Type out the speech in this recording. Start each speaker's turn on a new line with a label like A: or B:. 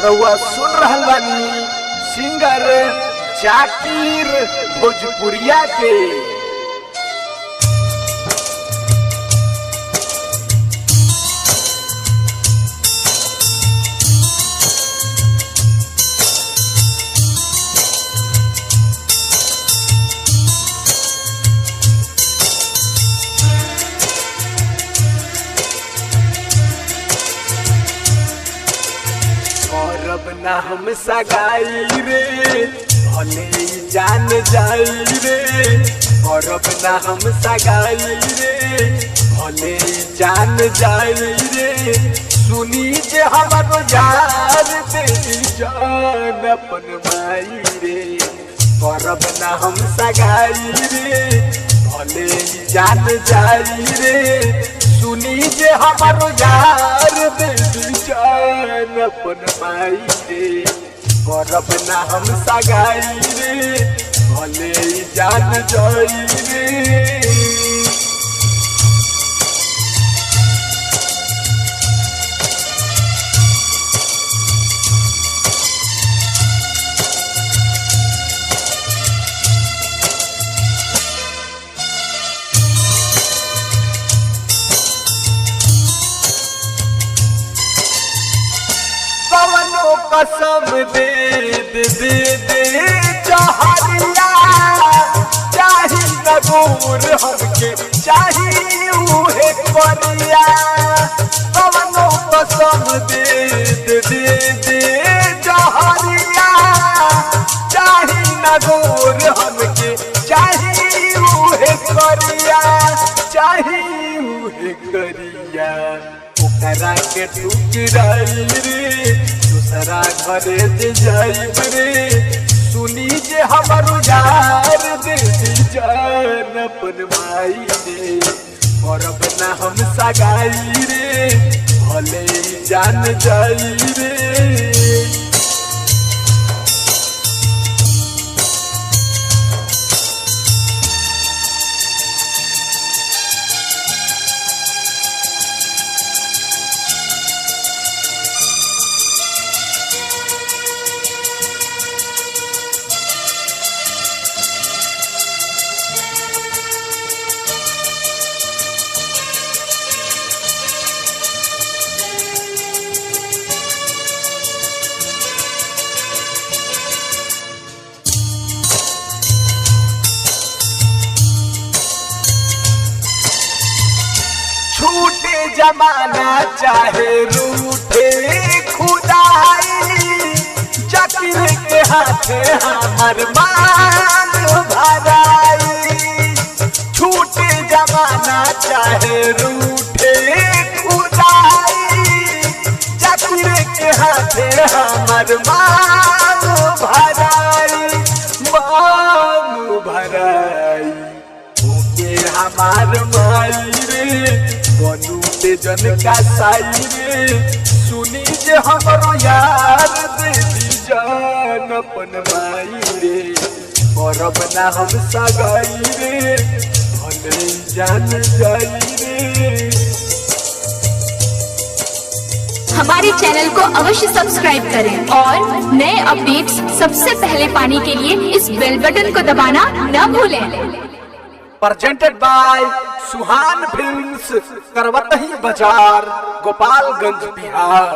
A: रउआ सुन रहल बानी सिंगर जाकिर भोजपुरिया के। करब ना हम सगाई रे भले जान जाई रे, करब ना हम सगाई रे भले जान जाई रे। सुनी जे हमारो यार तेरी जान अपन माई रे, करब ना हम सगाई रे भले जान जाई रे। सुनी जे हमारो यार तेरी जान अपन माई रे, करब ना हम सगाई रे भले जान जाई रे। कसम दे दे दे दे जहरिया, चाही नगूर हमके चाही उहे करिया। कवनो कसम दे दे दे दे जहरिया, चाही नगूर हमके चाही उहे करिया, चाही उहे करिया। ओकरा के टुकराई रे दूसरा घरे दे जाइब रे। सुनी जे हमारो यार दे जान अपन माई रे, करब ना हम सगाई रे भले जान जाई रे। छूटे जमाना चाहे रूठे खुदाई, जाकिर के हाथे हमर मान भराई। छूटे जमाना चाहे रूठे खुदाई, जाकिर के हाथे हमर मान भराई, मान भराई। ओके हमार माई रे बनू ते जन का साई रे। सुनी जे हमारो यार दे जान अपन माई रे, करब ना हम सगाई रे भले जान जाई रे।
B: हमारे चैनल को अवश्य सब्सक्राइब करें और नए अपडेट्स सबसे पहले पाने के लिए इस बेल बटन को दबाना न भूलें।
A: प्रेजेंटेड बाय सुहान फिल्म्स, करवतही बाजार, गोपालगंज, बिहार।